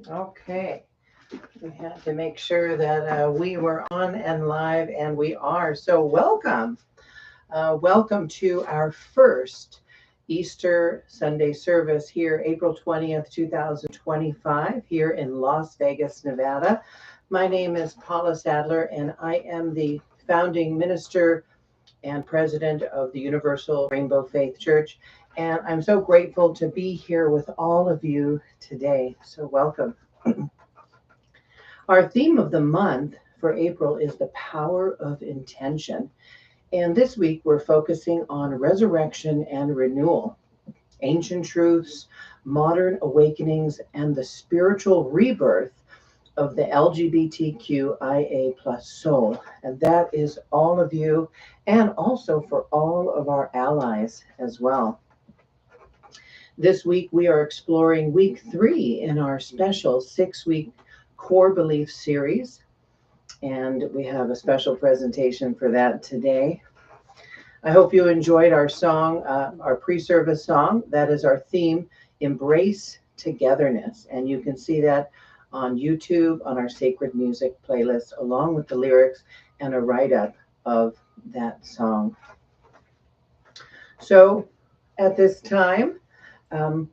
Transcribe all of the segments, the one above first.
Okay, we had to make sure that we were on and live, and we are. So, welcome. Welcome to our first Easter Sunday service here, April 20th, 2025, here in Las Vegas, Nevada. My name is Paula Sadler, and I am the founding minister and president of the Universal Rainbow Faith Church. And I'm so grateful to be here with all of you today. So, welcome. Our theme of the month for April is the power of intention. And this week we're focusing on resurrection and renewal, ancient truths, modern awakenings, and the spiritual rebirth of the LGBTQIA plus soul. And that is all of you, and also for all of our allies as well. This week we are exploring week 3 in our special 6-week core belief series. And we have a special presentation for that today. I hope you enjoyed our song, our pre-service song. That is our theme, Embrace Togetherness. And you can see that on YouTube on our Sacred Music playlist, along with the lyrics and a write-up of that song. So at this time,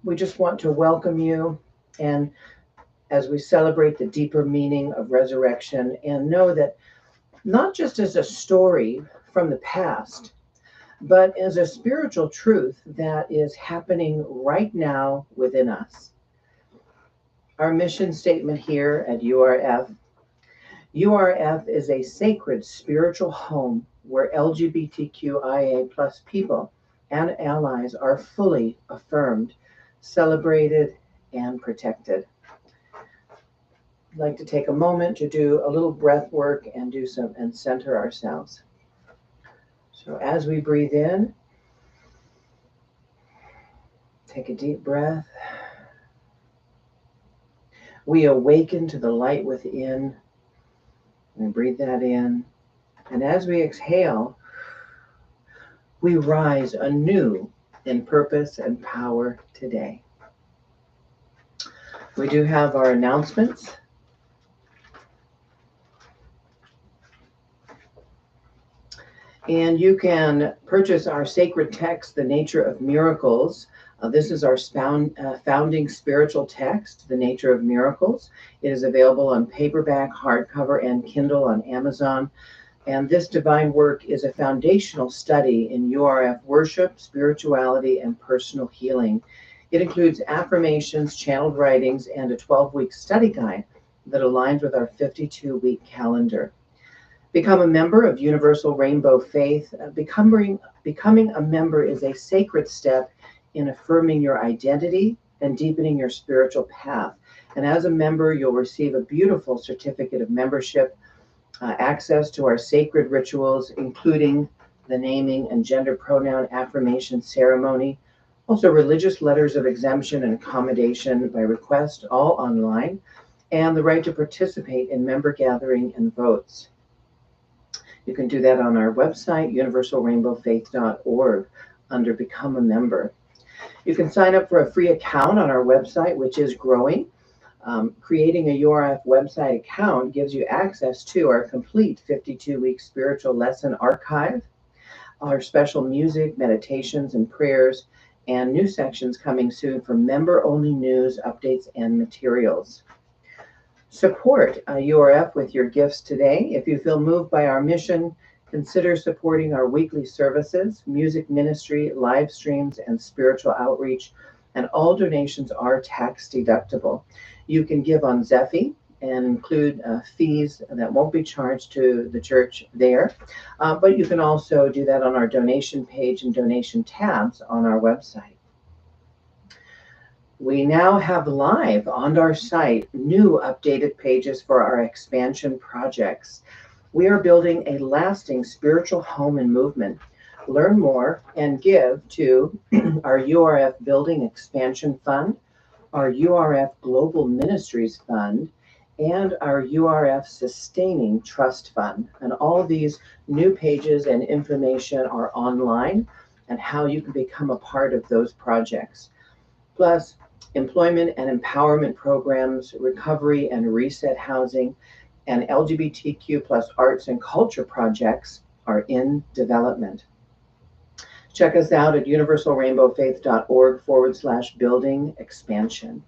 we just want to welcome you, and as we celebrate the deeper meaning of resurrection, and know that not just as a story from the past, but as a spiritual truth that is happening right now within us. Our mission statement here at URF: URF is a sacred spiritual home where LGBTQIA plus people and allies are fully affirmed, celebrated, and protected. I'd like to take a moment to do a little breath work and center ourselves. So as we breathe in, take a deep breath. We awaken to the light within and breathe that in. And as we exhale, we rise anew in purpose and power today. We do have our announcements. And you can purchase our sacred text, The Nature of Miracles. This is our founding spiritual text, The Nature of Miracles. It is available on paperback, hardcover, and Kindle on Amazon. And this divine work is a foundational study in URF worship, spirituality, and personal healing. It includes affirmations, channeled writings, and a 12-week study guide that aligns with our 52-week calendar. Become a member of Universal Rainbow Faith. Becoming a member is a sacred step in affirming your identity and deepening your spiritual path. And as a member, you'll receive a beautiful certificate of membership, access to our sacred rituals, including the naming and gender pronoun affirmation ceremony, also religious letters of exemption and accommodation by request, all online, and the right to participate in member gathering and votes. You can do that on our website, universalrainbowfaith.org, under Become a Member. You can sign up for a free account on our website, which is growing. Creating a URF website account gives you access to our complete 52-week spiritual lesson archive, our special music, meditations, and prayers, and new sections coming soon for member-only news, updates, and materials. Support URF with your gifts today. If you feel moved by our mission, consider supporting our weekly services, music ministry, live streams, and spiritual outreach, and all donations are tax deductible. You can give on Zephy and include fees that won't be charged to the church there, but you can also do that on our donation page and donation tabs on our website. We now have live on our site new updated pages for our expansion projects. We are building a lasting spiritual home and movement. Learn more and give to our URF Building Expansion Fund, our URF Global Ministries Fund, and our URF Sustaining Trust Fund. And all these new pages and information are online and how you can become a part of those projects. Plus, Employment and empowerment programs, recovery and reset housing, and LGBTQ plus arts and culture projects are in development. Check us out at universalrainbowfaith.org/building expansion.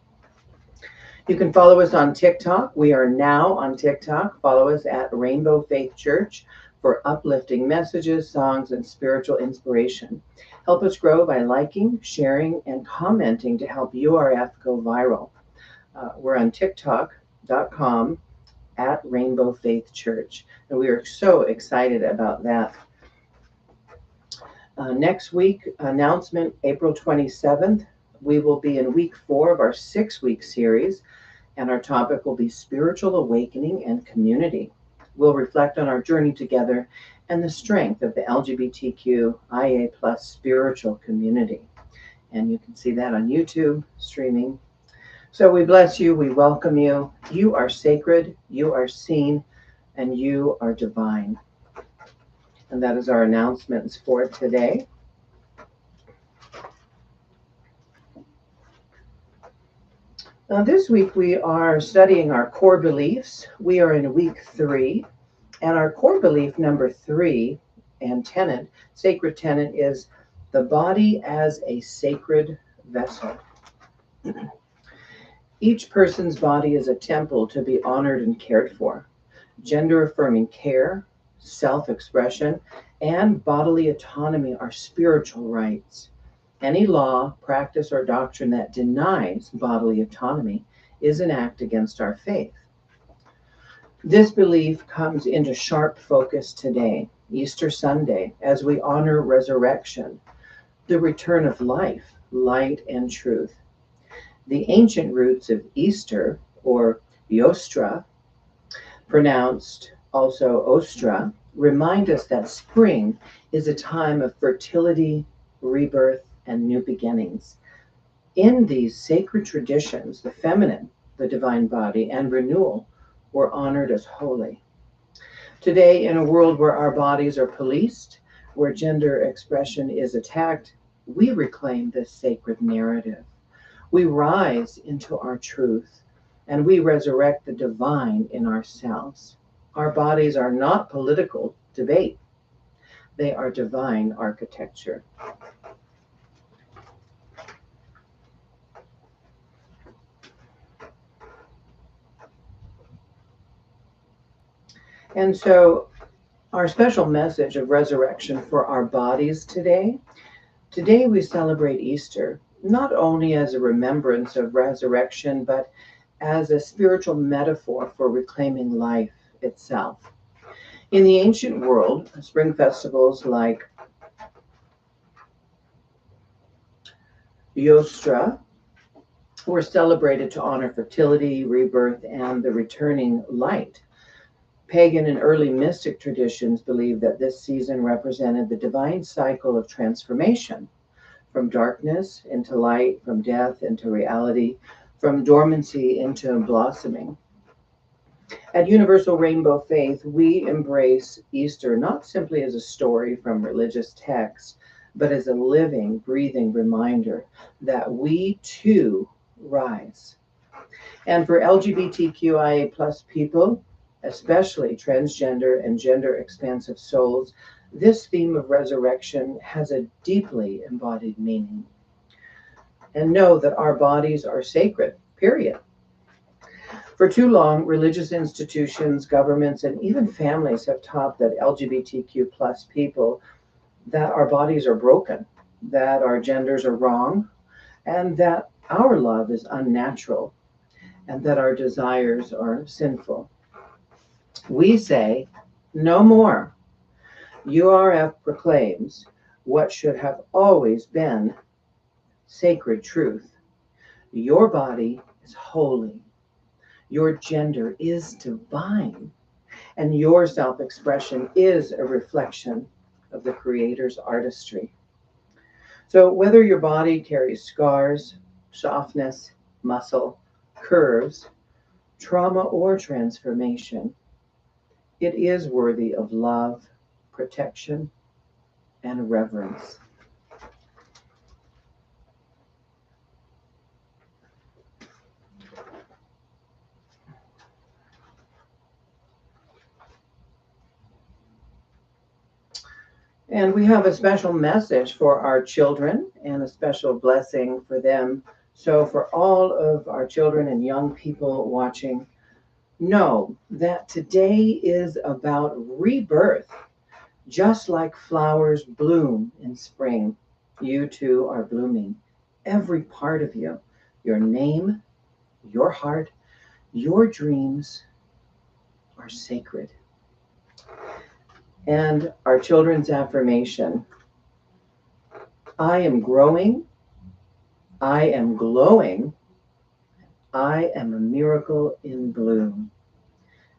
You can follow us on TikTok. We are now on TikTok. Follow us at Rainbow Faith Church for uplifting messages, songs, and spiritual inspiration. Help us grow by liking, sharing, and commenting to help URF go viral. We're on TikTok.com at Rainbow Faith Church, and we are so excited about that. Next week, announcement, April 27th, we will be in week 4 of our 6-week series, and our topic will be spiritual awakening and community. We'll reflect on our journey together and the strength of the LGBTQIA plus spiritual community. And you can see that on YouTube streaming. So we bless you, we welcome you. You are sacred, you are seen, and you are divine. And that is our announcements for today. Now, this week we are studying our core beliefs. We are in week 3, and our core belief number 3 and tenet, sacred tenet, is the body as a sacred vessel. Each person's body is a temple to be honored and cared for. Gender-affirming care, self-expression, and bodily autonomy are spiritual rights. Any law, practice, or doctrine that denies bodily autonomy is an act against our faith. This belief comes into sharp focus today, Easter Sunday, as we honor resurrection, the return of life, light, and truth. The ancient roots of Easter, or Yostra, pronounced also Ostra, remind us that spring is a time of fertility, rebirth, and new beginnings. In these sacred traditions, the feminine, the divine body, and renewal were honored as holy. Today, in a world where our bodies are policed, where gender expression is attacked, we reclaim this sacred narrative. We rise into our truth, and we resurrect the divine in ourselves. Our bodies are not political debate. They are divine architecture. And so our special message of resurrection for our bodies today we celebrate Easter, not only as a remembrance of resurrection, but as a spiritual metaphor for reclaiming life itself. In the ancient world, spring festivals like Yostra were celebrated to honor fertility, rebirth, and the returning light. Pagan and early mystic traditions believed that this season represented the divine cycle of transformation, from darkness into light, from death into reality, from dormancy into blossoming. At Universal Rainbow Faith, we embrace Easter not simply as a story from religious texts, but as a living, breathing reminder that we too rise. And for LGBTQIA plus people, especially transgender and gender expansive souls, this theme of resurrection has a deeply embodied meaning. And know that our bodies are sacred, period. For too long, religious institutions, governments, and even families have taught that LGBTQ plus people, that our bodies are broken, that our genders are wrong, and that our love is unnatural, and that our desires are sinful. We say, no more. URF proclaims what should have always been sacred truth. Your body is holy. Your gender is divine. And your self-expression is a reflection of the Creator's artistry. So whether your body carries scars, softness, muscle, curves, trauma, or transformation, it is worthy of love, protection, and reverence. And we have a special message for our children and a special blessing for them. So for all of our children and young people watching, know that today is about rebirth. Just like flowers bloom in spring, you too are blooming. Every part of you, your name, your heart, your dreams are sacred. And our children's affirmation: I am growing, I am glowing, I am a miracle in bloom.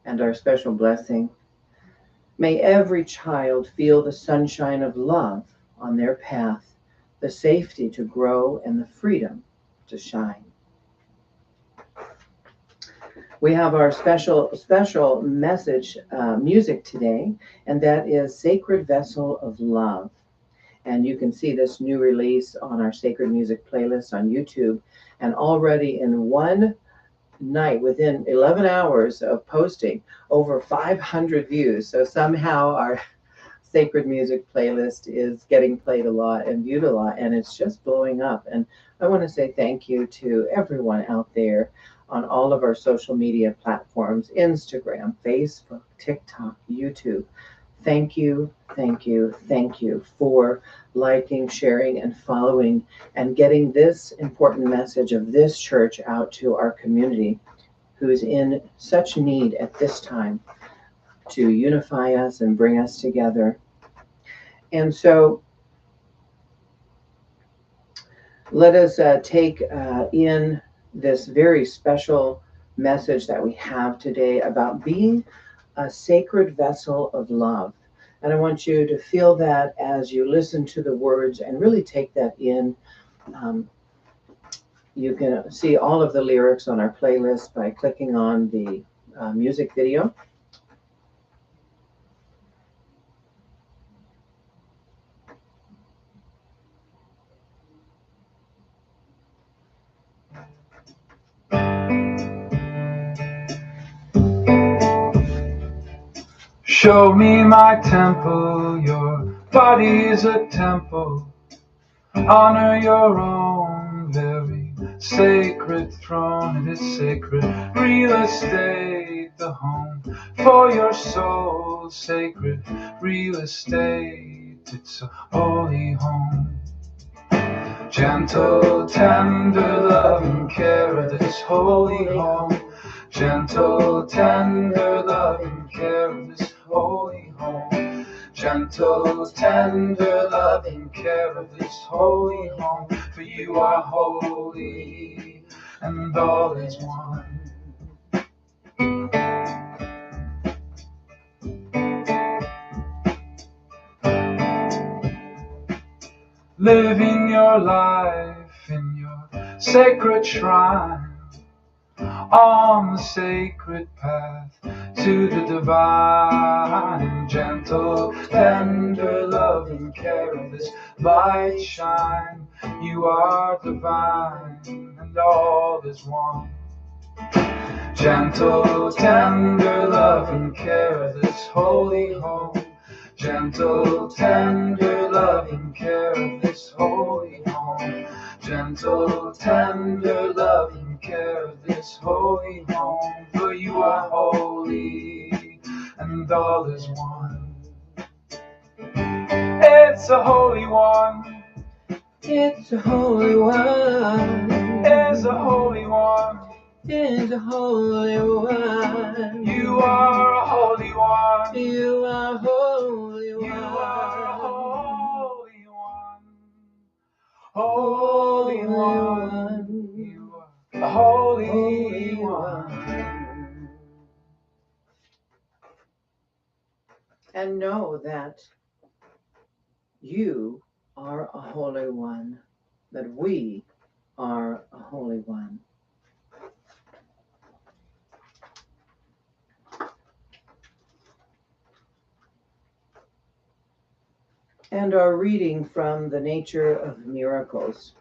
And our special blessing: may every child feel the sunshine of love on their path, the safety to grow and the freedom to shine. We have our special message music today, and that is Sacred Vessel of Love. And you can see this new release on our Sacred Music playlist on YouTube. And already in one night, within 11 hours of posting, over 500 views. So somehow our Sacred Music playlist is getting played a lot and viewed a lot, and it's just blowing up. And I want to say thank you to everyone out there on all of our social media platforms: Instagram, Facebook, TikTok, YouTube. Thank you, thank you, thank you for liking, sharing, and following, and getting this important message of this church out to our community, who's in such need at this time to unify us and bring us together. And so let us take in this very special message that we have today about being a sacred vessel of love. And I want you to feel that as you listen to the words and really take that in. You can see all of the lyrics on our playlist by clicking on the music video. Show me my temple, your body's a temple. Honor your own very sacred throne. It is sacred real estate, the home for your soul. Sacred real estate, it's a holy home. Gentle, tender love and care of this holy home. Gentle, tender love and care of this holy home. Gentle, tender love and care of this holy home. For you are holy and all is one. Living your life in your sacred shrine, on the sacred path to the divine. Gentle, tender love and care of this light shine. You are divine and all is one. Gentle, tender love and care of this holy home. Gentle, tender love and care of this holy home. Gentle, tender love and care of this holy home. For you are holy and all is one. It's a holy one. It's a holy one. It's a holy one. It's a holy one. You are a holy one. You are holy one. You are a holy one. Holy one. You are a holy one. And know that you are a holy one, that we are a holy one. And our reading from the Nature of Miracles.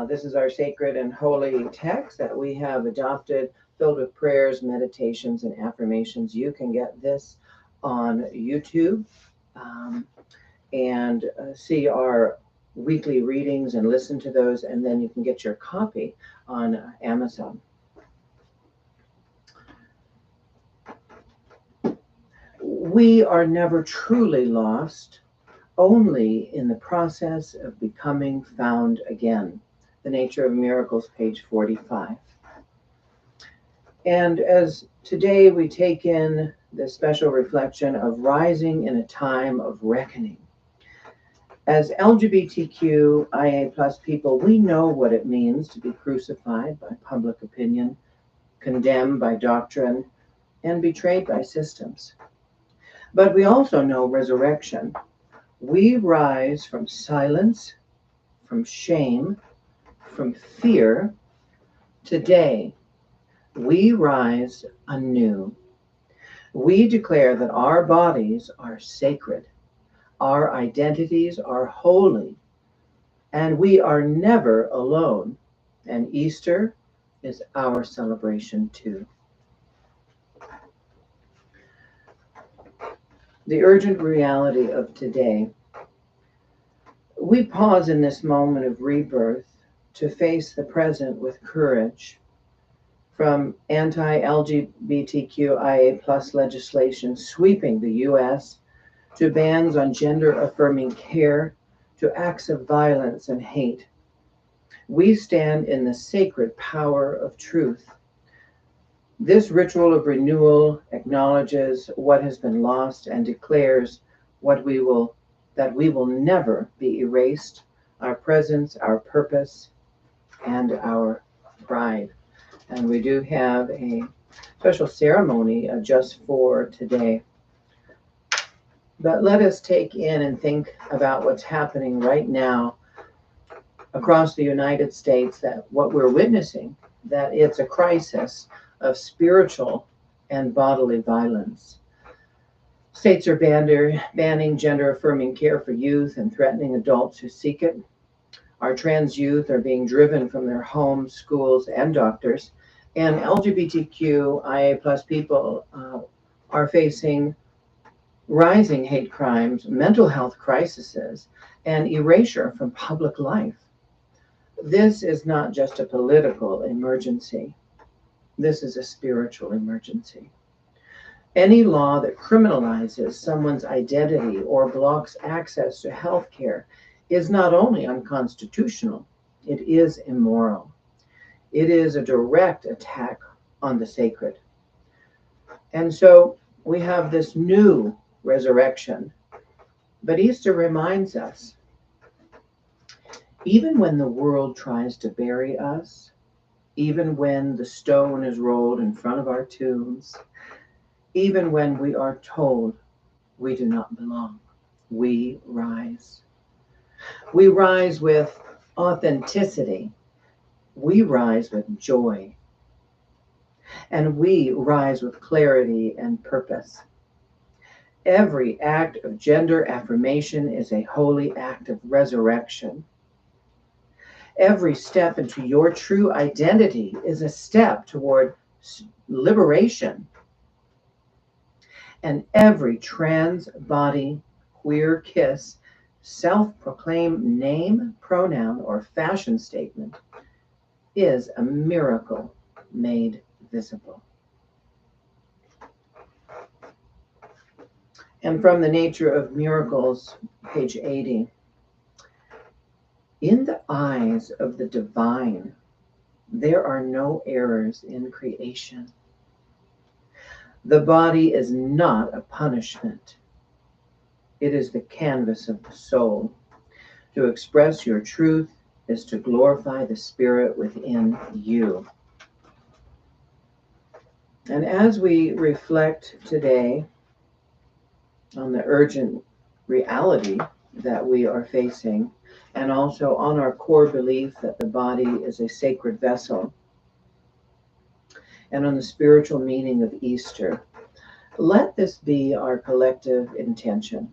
This is our sacred and holy text that we have adopted, filled with prayers, meditations, and affirmations. You can get this on YouTube. and see our weekly readings and listen to those, and then you can get your copy on Amazon. We are never truly lost, only in the process of becoming found again. The Nature of Miracles, page 45. And as today we take in the special reflection of rising in a time of reckoning. As LGBTQIA plus people, we know what it means to be crucified by public opinion, condemned by doctrine, and betrayed by systems. But we also know resurrection. We rise from silence, from shame, from fear. Today, we rise anew. We declare that our bodies are sacred, our identities are holy, and we are never alone. And Easter is our celebration too. The urgent reality of today. We pause in this moment of rebirth to face the present with courage. From anti-LGBTQIA plus legislation sweeping the U.S. to bans on gender-affirming care to acts of violence and hate, we stand in the sacred power of truth. This ritual of renewal acknowledges what has been lost and declares that we will never be erased, our presence, our purpose, and our pride. And we do have a special ceremony just for today. But let us take in and think about what's happening right now across the United States, that what we're witnessing, that it's a crisis of spiritual and bodily violence. States are banning gender-affirming care for youth and threatening adults who seek it. Our trans youth are being driven from their homes, schools, and doctors. And LGBTQIA plus people are facing rising hate crimes, mental health crises, and erasure from public life. This is not just a political emergency. This is a spiritual emergency. Any law that criminalizes someone's identity or blocks access to health care is not only unconstitutional, it is immoral. It is a direct attack on the sacred. And so we have this new resurrection. But Easter reminds us, even when the world tries to bury us, even when the stone is rolled in front of our tombs, even when we are told we do not belong, we rise. We rise with authenticity. We rise with joy. And we rise with clarity and purpose. Every act of gender affirmation is a holy act of resurrection. Every step into your true identity is a step toward liberation. And every trans body, queer kiss, self-proclaimed name, pronoun, or fashion statement is a miracle made visible. And from the Nature of Miracles, page 80. In the eyes of the divine, there are no errors in creation. The body is not a punishment. It is the canvas of the soul. To express your truth is to glorify the spirit within you. And as we reflect today on the urgent reality that we are facing, and also on our core belief that the body is a sacred vessel, and on the spiritual meaning of Easter, let this be our collective intention,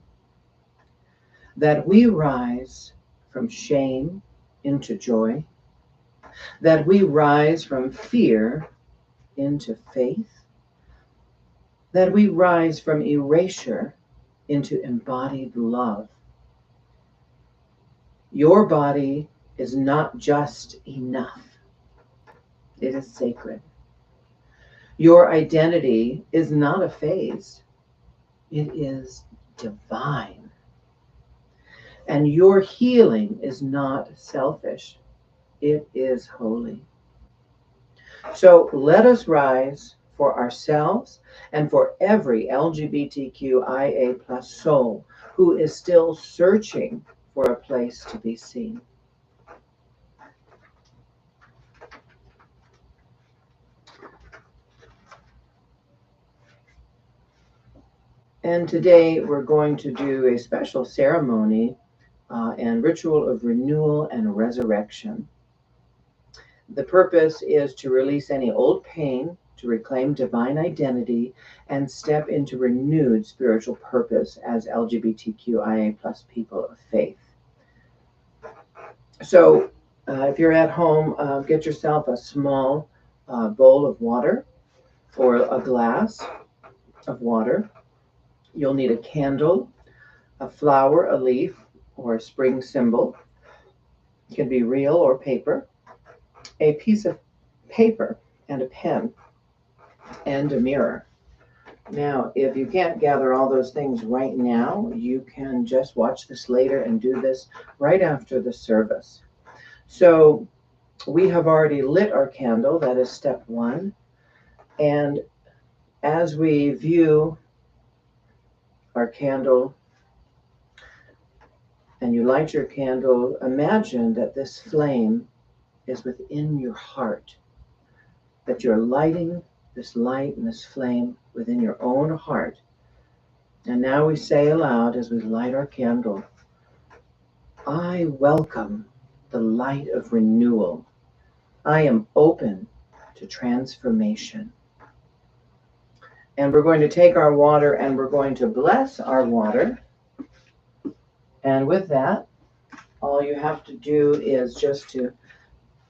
that we rise from shame into joy, that we rise from fear into faith, that we rise from erasure into embodied love, Your body is not just enough. It is sacred. Your identity is not a phase. It is divine. And your healing is not selfish. It is holy. So let us rise for ourselves and for every LGBTQIA plus soul who is still searching for a place to be seen. And today we're going to do a special ceremony and ritual of renewal and resurrection. The purpose is to release any old pain, to reclaim divine identity, and step into renewed spiritual purpose as LGBTQIA plus people of faith. So if you're at home, get yourself a small bowl of water or a glass of water. You'll need a candle, a flower, a leaf, or a spring symbol. It can be real or paper, a piece of paper and a pen, and a mirror. Now, if you can't gather all those things right now, you can just watch this later and do this right after the service. So we have already lit our candle. That is step one. And as we view our candle and you light your candle, imagine that this flame is within your heart, that you're lighting this light and this flame within your own heart. And now we say aloud as we light our candle, I welcome the light of renewal. I am open to transformation. And we're going to take our water and we're going to bless our water. And with that, all you have to do is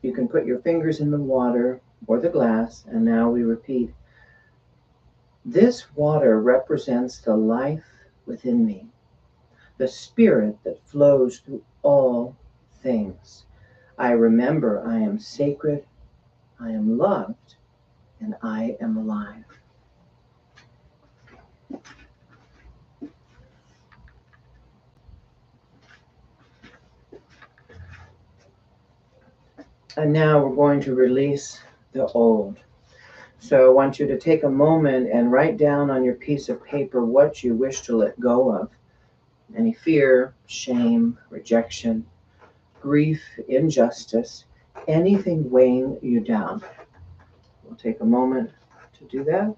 you can put your fingers in the water or the glass, and now we repeat, this water represents the life within me, the spirit that flows through all things. I remember I am sacred, I am loved, and I am alive. And now we're going to release the old. So I want you to take a moment and write down on your piece of paper what you wish to let go of. Any fear, shame, rejection, grief, injustice, anything weighing you down. We'll take a moment to do that.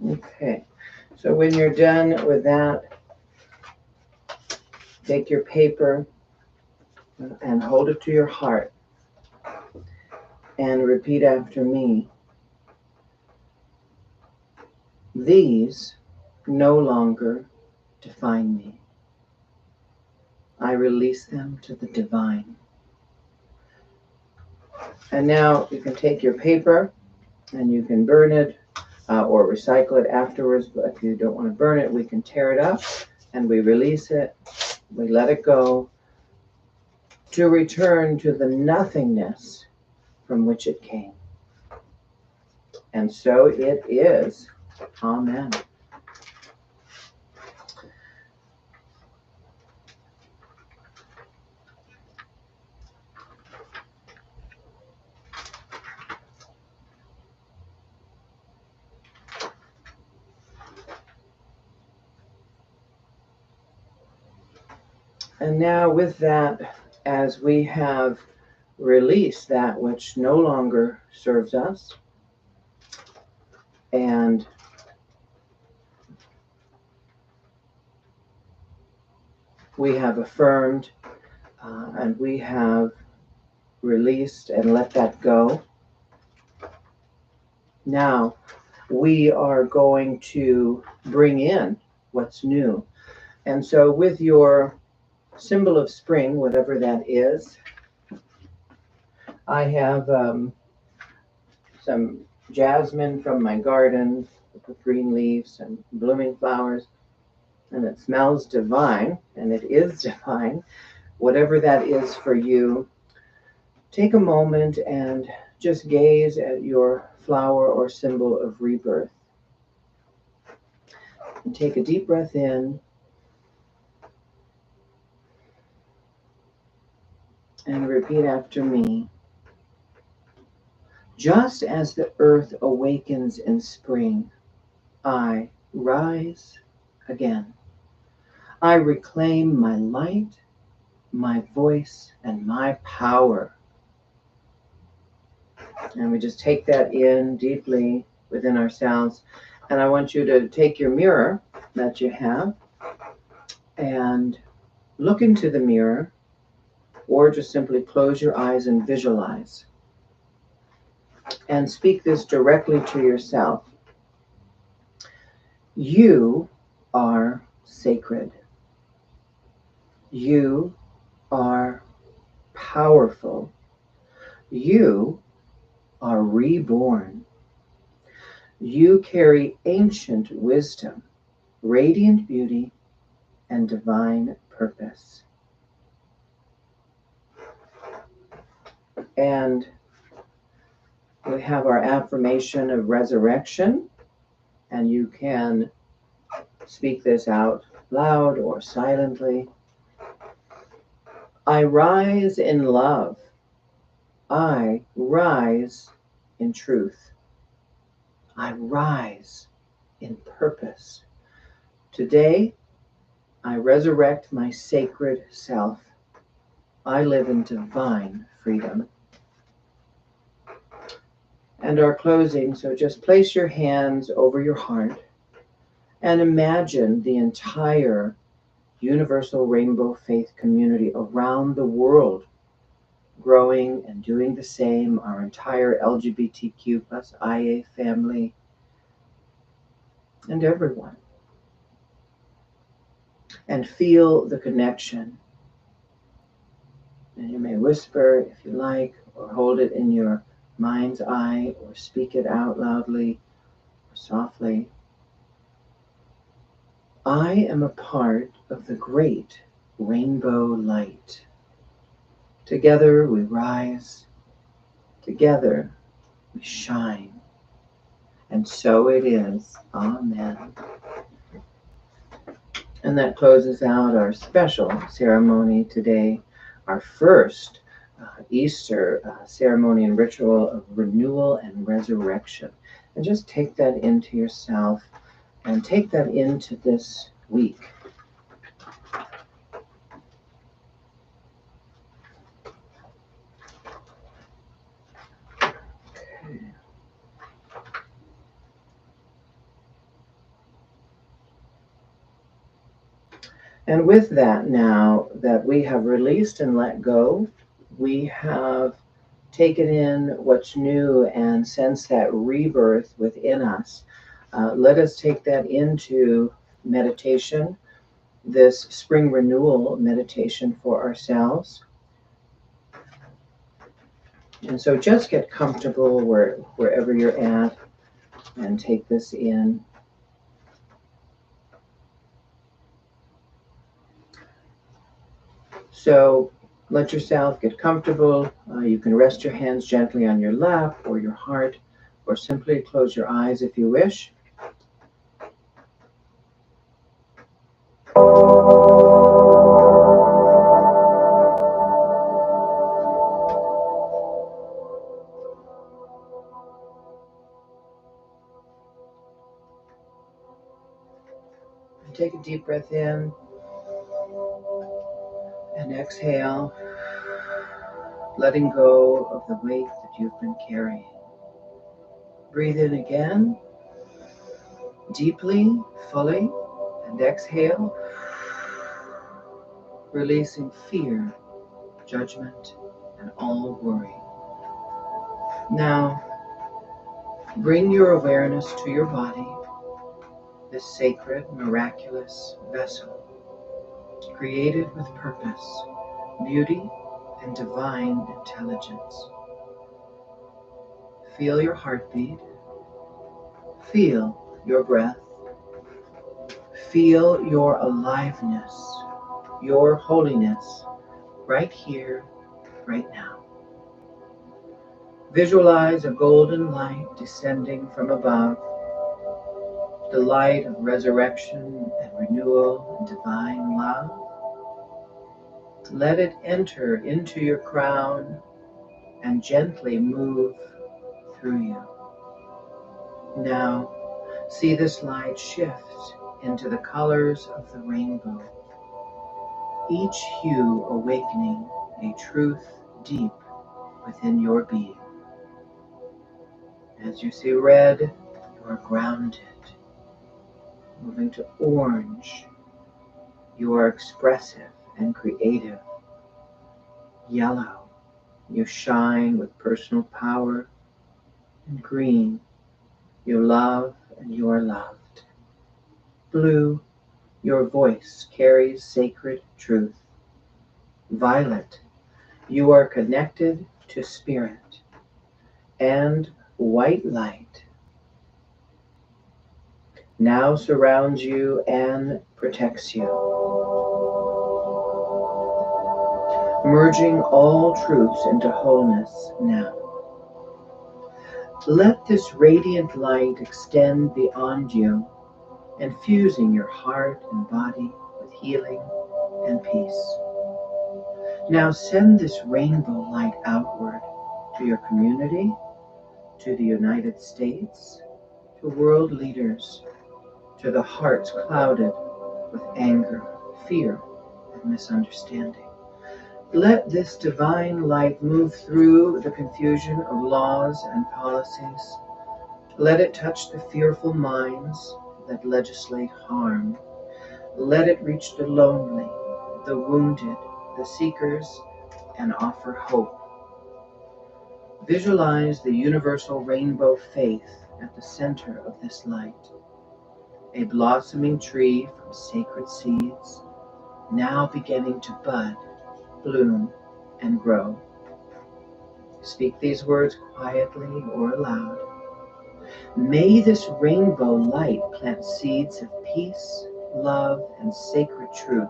Okay, so when you're done with that, take your paper and hold it to your heart and repeat after me. These no longer define me. I release them to the divine. And now you can take your paper and you can burn it or recycle it afterwards. But if you don't want to burn it, we can tear it up and we release it. We let it go to return to the nothingness from which it came. And so it is. Amen. And now with that, as we have released that which no longer serves us, and we have affirmed And we have released and let that go. Now we are going to bring in what's new. And so with your symbol of spring, whatever that is, I have some jasmine from my garden with green leaves and blooming flowers, and it smells divine, and it is divine. Whatever that is for you, take a moment and just gaze at your flower or symbol of rebirth. And take a deep breath in and repeat after me. Just as the earth awakens in spring, I rise again. I reclaim my light, my voice, and my power. And we just take that in deeply within ourselves. And I want you to take your mirror that you have and look into the mirror, or just simply close your eyes and visualize. And speak this directly to yourself. You are sacred. You are powerful. You are reborn. You carry ancient wisdom, radiant beauty, and divine purpose. And we have our affirmation of resurrection, and you can speak this out loud or silently. I rise in love. I rise in truth. I rise in purpose. Today, I resurrect my sacred self. I live in divine freedom. And our closing, so just place your hands over your heart and imagine the entire universal rainbow faith community around the world growing and doing the same, our entire LGBTQ+IA family, and everyone. And feel the connection. And you may whisper if you like, or hold it in your mind's eye, or speak it out loudly or softly. I am a part of the great rainbow light. Together we rise, together we shine. And so it is. Amen. And that closes out our special ceremony today, our first Easter ceremony and ritual of renewal and resurrection. And just take that into yourself and take that into this week. And with that, now that we have released and let go, we have taken in what's new and sense that rebirth within us. Let us take that into meditation, this spring renewal meditation for ourselves. And so just get comfortable wherever you're at and take this in. So let yourself get comfortable. You can rest your hands gently on your lap or your heart, or simply close your eyes if you wish. And take a deep breath in and exhale, letting go of the weight that you've been carrying. Breathe in again, deeply, fully, and exhale, releasing fear judgment, and all worry. Now, bring your awareness to your body, this sacred, miraculous vessel, created with purpose, beauty, and divine intelligence. Feel your heartbeat. Feel your breath. Feel your aliveness, your holiness, right here, right now. Visualize a golden light descending from above, the light of resurrection and renewal and divine love. Let it enter into your crown and gently move through you. Now, see this light shift into the colors of the rainbow, each hue awakening a truth deep within your being. As you see red, you are grounded. Moving to orange, you are expressive and creative. Yellow, you shine with personal power. And green, you love and you are loved. Blue, your voice carries sacred truth. Violet, you are connected to spirit. And white light now surrounds you and protects you, merging all truths into wholeness now. Let this radiant light extend beyond you, infusing your heart and body with healing and peace. Now send this rainbow light outward to your community, to the United States, to world leaders, to the hearts clouded with anger, fear, and misunderstanding. Let this divine light move through the confusion of laws and policies. Let it touch the fearful minds that legislate harm. Let it reach the lonely, the wounded, the seekers, and offer hope. Visualize the universal rainbow faith at the center of this light, a blossoming tree from sacred seeds, now beginning to bud, bloom, and grow. Speak these words quietly or aloud. May this rainbow light plant seeds of peace, love, and sacred truth.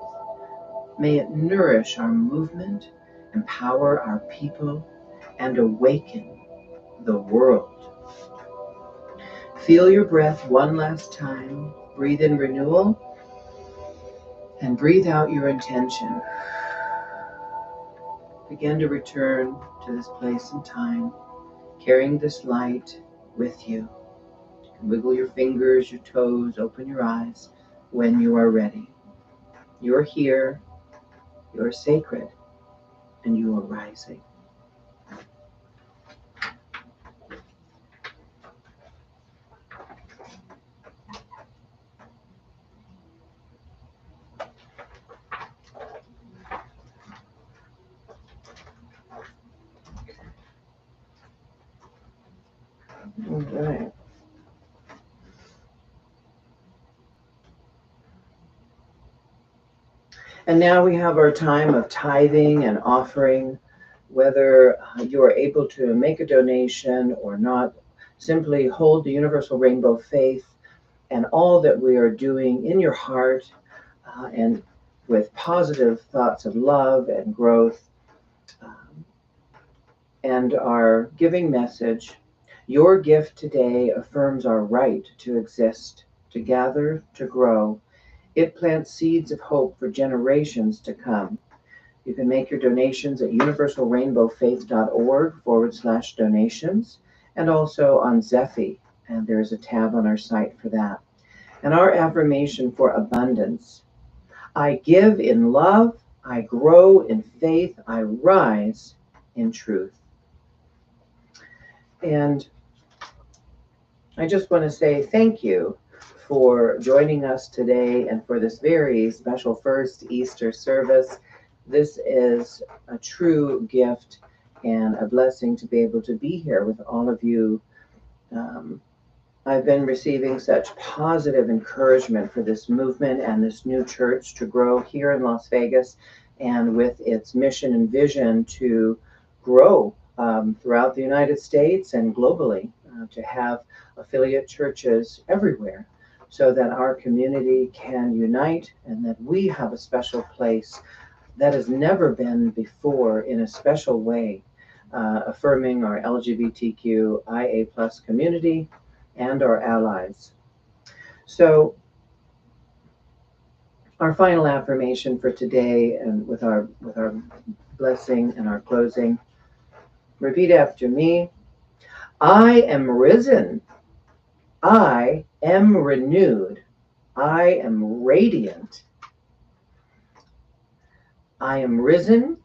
May it nourish our movement, empower our people, and awaken the world. Feel your breath one last time. Breathe in renewal and breathe out your intention. Begin to return to this place and time, carrying this light with you. You can wiggle your fingers, your toes, open your eyes when you are ready. You're here, you're sacred, and you are rising. All right. And now we have our time of tithing and offering. Whether you are able to make a donation or not, simply hold the universal rainbow faith and all that we are doing in your heart and with positive thoughts of love and growth. And our giving message, your gift today affirms our right to exist, to gather, to grow. It plants seeds of hope for generations to come. You can make your donations at universalrainbowfaith.org/donations and also on Zephy, and there's a tab on our site for that. And our affirmation for abundance: I give in love, I grow in faith, I rise in truth. And I just want to say thank you for joining us today and for this very special first Easter service. This is a true gift and a blessing to be able to be here with all of you. I've been receiving such positive encouragement for this movement and this new church to grow here in Las Vegas, and with its mission and vision to grow throughout the United States and globally, to have affiliate churches everywhere so that our community can unite and that we have a special place that has never been before in a special way, affirming our LGBTQIA plus community and our allies. So our final affirmation for today, and with our blessing and our closing, repeat after me. I am risen. I am renewed. I am radiant. I am risen.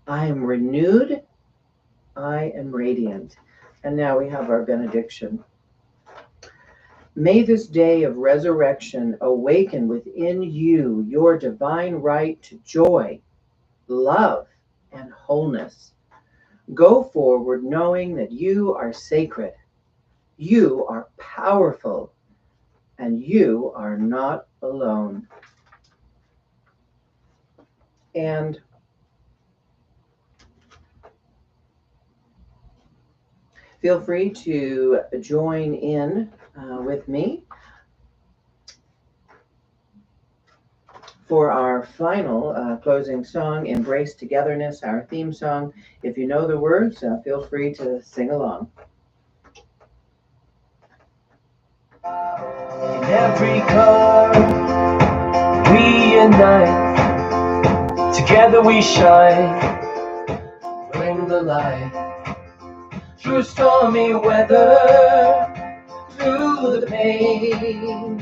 I am renewed. I am radiant. And now we have our benediction. May this day of resurrection awaken within you your divine right to joy, love, and wholeness. Go forward knowing that you are sacred, you are powerful, and you are not alone. And feel free to join in with me for our final closing song, Embrace Togetherness, our theme song. If you know the words, feel free to sing along. In every color we unite, together we shine, bring the light. Through stormy weather, through the pain,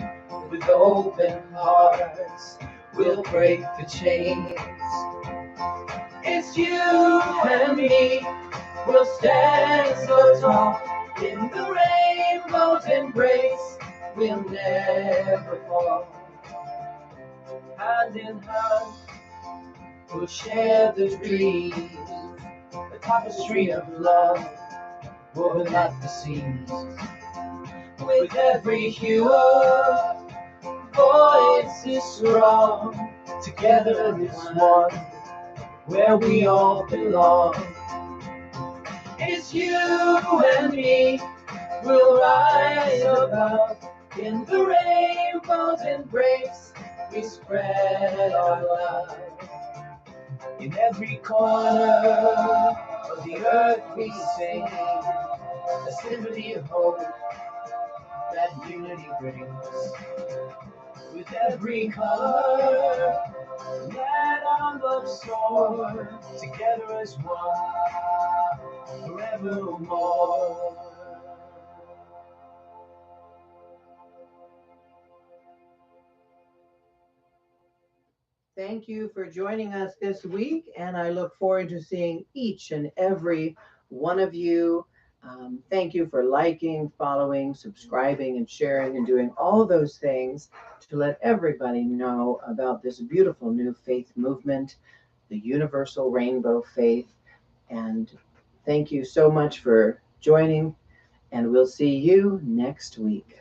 with open hearts, we'll break the chains. It's you and me, we'll stand so tall, in the rainbow's embrace, we'll never fall. Hand in hand, we'll share the dream, a tapestry of love, woven at the seams. With every hue, voice is strong, together as one, where we all belong. It's you and me, we'll rise above, in the rainbow's embrace, we spread our love. In every corner of the earth we sing, a symphony of hope that unity brings. With every color, let our love soar, together as one, forevermore. Thank you for joining us this week, and I look forward to seeing each and every one of you. Thank you for liking, following, subscribing, and sharing, and doing all those things to let everybody know about this beautiful new faith movement, the Universal Rainbow Faith. And thank you so much for joining, and we'll see you next week.